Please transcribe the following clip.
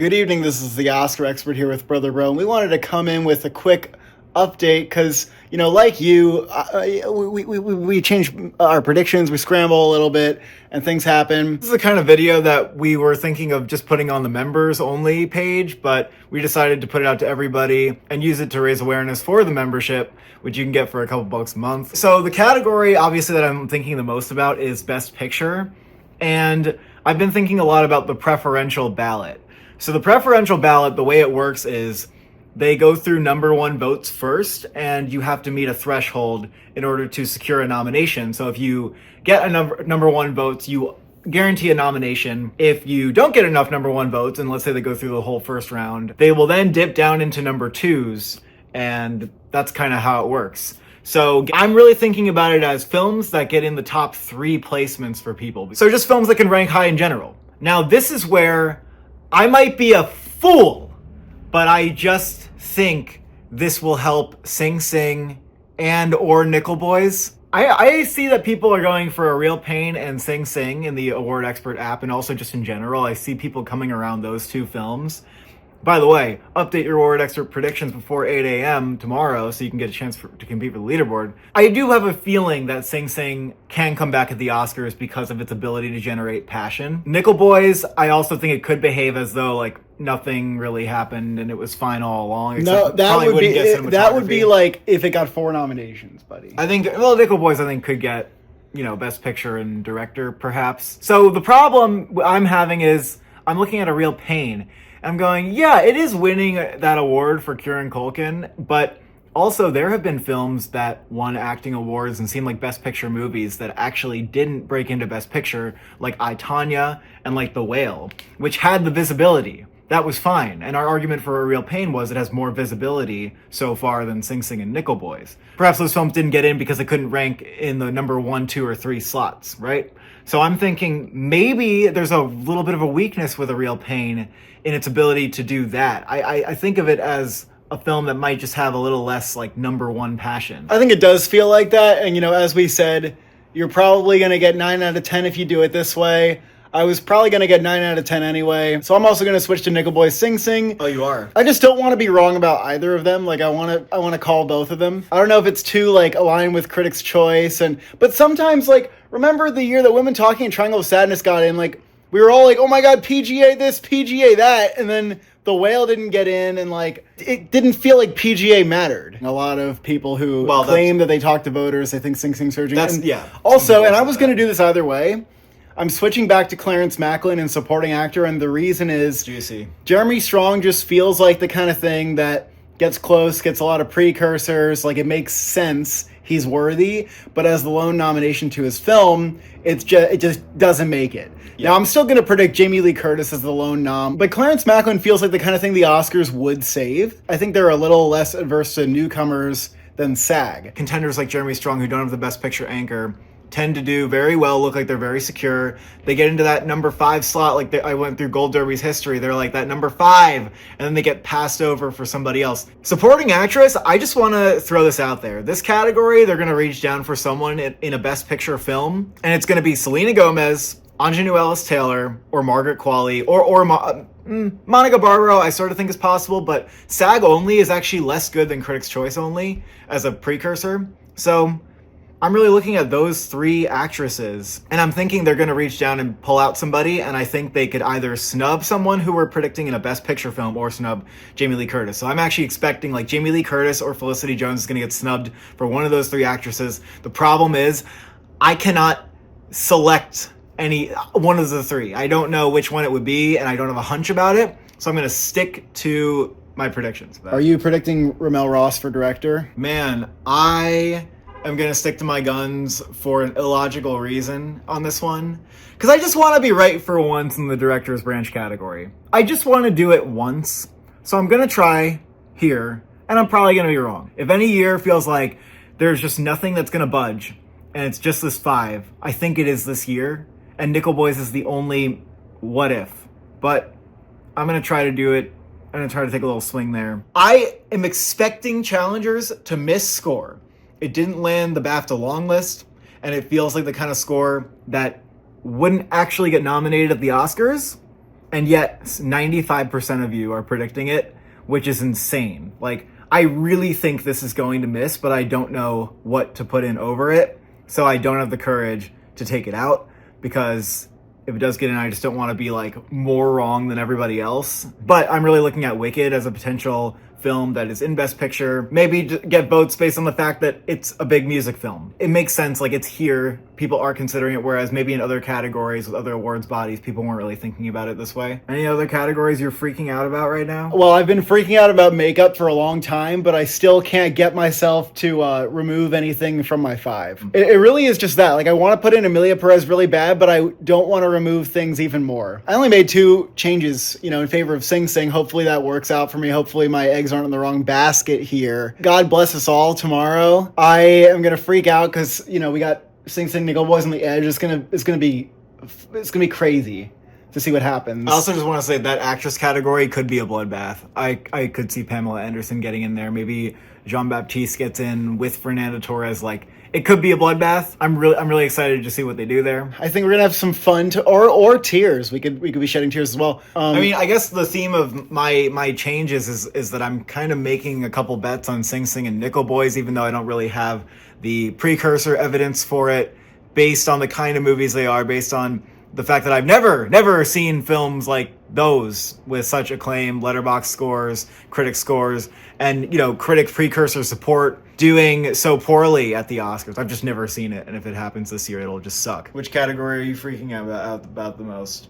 Good evening, this is the Oscar expert here with Brother Bro, and we wanted to come in with a quick update because, like you, we change our predictions, we scramble a little bit, and things happen. This is the kind of video that we were thinking of just putting on the members only page, but we decided to put it out to everybody and use it to raise awareness for the membership, which you can get for a couple bucks a month. So the category, obviously, that I'm thinking the most about is Best Picture, and I've been thinking a lot about the preferential ballot. So the preferential ballot, the way it works is they go through number one votes first, and you have to meet a threshold in order to secure a nomination. So if you get a number one votes, you guarantee a nomination. If you don't get enough number one votes, and let's say they go through the whole first round, they will then dip down into number twos, and that's kind of how it works. So I'm really thinking about it as films that get in the top 3 placements for people. So just films that can rank high in general. Now this is where I might be a fool, but I just think this will help Sing Sing and or Nickel Boys. I see that people are going for A Real Pain and Sing Sing in the Award Expert app, and also just in general. I see people coming around those 2 films. By the way, update your Award Expert predictions before 8 a.m. tomorrow so you can get a chance to compete for the leaderboard. I do have a feeling that Sing Sing can come back at the Oscars because of its ability to generate passion. Nickel Boys, I also think it could behave as though nothing really happened and it was fine all along. No, that would be like if it got 4 nominations, buddy. Nickel Boys could get, Best Picture and Director perhaps. So the problem I'm having is I'm looking at A Real Pain. I'm going, yeah, it is winning that award for Kieran Culkin, but also there have been films that won acting awards and seemed like Best Picture movies that actually didn't break into Best Picture, like I, Tonya and like The Whale, which had the visibility. That was fine. And our argument for A Real Pain was it has more visibility so far than Sing Sing and Nickel Boys. Perhaps those films didn't get in because they couldn't rank in the number 1, 2, or 3 slots, right? So I'm thinking maybe there's a little bit of a weakness with A Real Pain in its ability to do that. I think of it as a film that might just have a little less number one passion. I think it does feel like that, and as we said, you're probably going to get 9 out of 10 if you do it this way. I was probably going to get 9 out of 10 anyway, so I'm also going to switch to Nickel Boys Sing Sing. Oh, you are? I just don't want to be wrong about either of them. I want to call both of them. I don't know if it's too aligned with Critics' Choice, but sometimes remember the year that Women Talking and Triangle of Sadness got in, we were all oh my god, PGA this, PGA that, and then The Whale didn't get in, and it didn't feel like PGA mattered. A lot of people who claim that they talk to voters, they think Sing Sing surging. Also, and I was going to do this either way, I'm switching back to Clarence Macklin in supporting actor, and the reason is juicy. Jeremy Strong just feels like the kind of thing that gets close, gets a lot of precursors, it makes sense. He's worthy, but as the lone nomination to his film, it just doesn't make it. Yeah. Now, I'm still going to predict Jamie Lee Curtis as the lone nom, but Clarence Macklin feels like the kind of thing the Oscars would save. I think they're a little less adverse to newcomers than SAG. Contenders like Jeremy Strong, who don't have the Best Picture anchor, tend to do very well, look like they're very secure. They get into that number 5 slot, I went through Gold Derby's history. They're that number 5, and then they get passed over for somebody else. Supporting actress, I just want to throw this out there. This category, they're going to reach down for someone in a Best Picture film, and it's going to be Selena Gomez, Aunjanue Ellis-Taylor, or Margaret Qualley, or Monica Barbaro. I sort of think is possible, but SAG only is actually less good than Critics' Choice only as a precursor. So I'm really looking at those 3 actresses, and I'm thinking they're going to reach down and pull out somebody, and I think they could either snub someone who we're predicting in a Best Picture film or snub Jamie Lee Curtis. So I'm actually expecting Jamie Lee Curtis or Felicity Jones is going to get snubbed for one of those 3 actresses. The problem is I cannot select any one of the 3. I don't know which one it would be, and I don't have a hunch about it, so I'm going to stick to my predictions. Are you predicting Ramel Ross for director? Man, I'm going to stick to my guns for an illogical reason on this one. Because I just want to be right for once in the director's branch category. I just want to do it once. So I'm going to try here, and I'm probably going to be wrong. If any year feels like there's just nothing that's going to budge, and it's just this 5, I think it is this year. And Nickel Boys is the only what if. But I'm going to try to do it. I'm going to try to take a little swing there. I am expecting challengers to miss score. It didn't land the BAFTA long list, and it feels like the kind of score that wouldn't actually get nominated at the Oscars, And yet 95% of you are predicting it, which is insane. Like, I really think this is going to miss, but I don't know what to put in over it. So I don't have the courage to take it out, because if it does get in, I just don't want to be like more wrong than everybody else. But I'm really looking at Wicked as a potential film that is in Best Picture. Maybe get votes based on the fact that it's a big music film. It makes sense, like it's here, people are considering it, whereas maybe in other categories with other awards bodies, people weren't really thinking about it this way. Any other categories you're freaking out about right now? Well, I've been freaking out about makeup for a long time, but I still can't get myself to remove anything from my 5. It really is just that. Like, I want to put in Emilia Perez really bad, but I don't want to remove things even more. I only made 2 changes, in favor of Sing Sing. Hopefully that works out for me. Hopefully my eggs aren't in the wrong basket here. God bless us all tomorrow. I am gonna freak out because we got Sing Sing, Nickel Boys on the Edge. It's gonna be crazy to see what happens. I also just want to say that actress category could be a bloodbath. I could see Pamela Anderson getting in there. Maybe Jean-Baptiste gets in with Fernanda Torres. Like, it could be a bloodbath. I'm really excited to see what they do there. I think we're gonna have some fun or tears. We could be shedding tears as well. I mean, I guess the theme of my changes is that I'm kind of making a couple bets on Sing Sing and Nickel Boys, even though I don't really have the precursor evidence for it, based on the kind of movies they are, based on the fact that I've never seen films like those with such acclaim, Letterboxd scores, critic scores, and critic precursor support doing so poorly at the Oscars. I've just never seen it, and if it happens this year, it'll just suck. Which category are you freaking out about the most?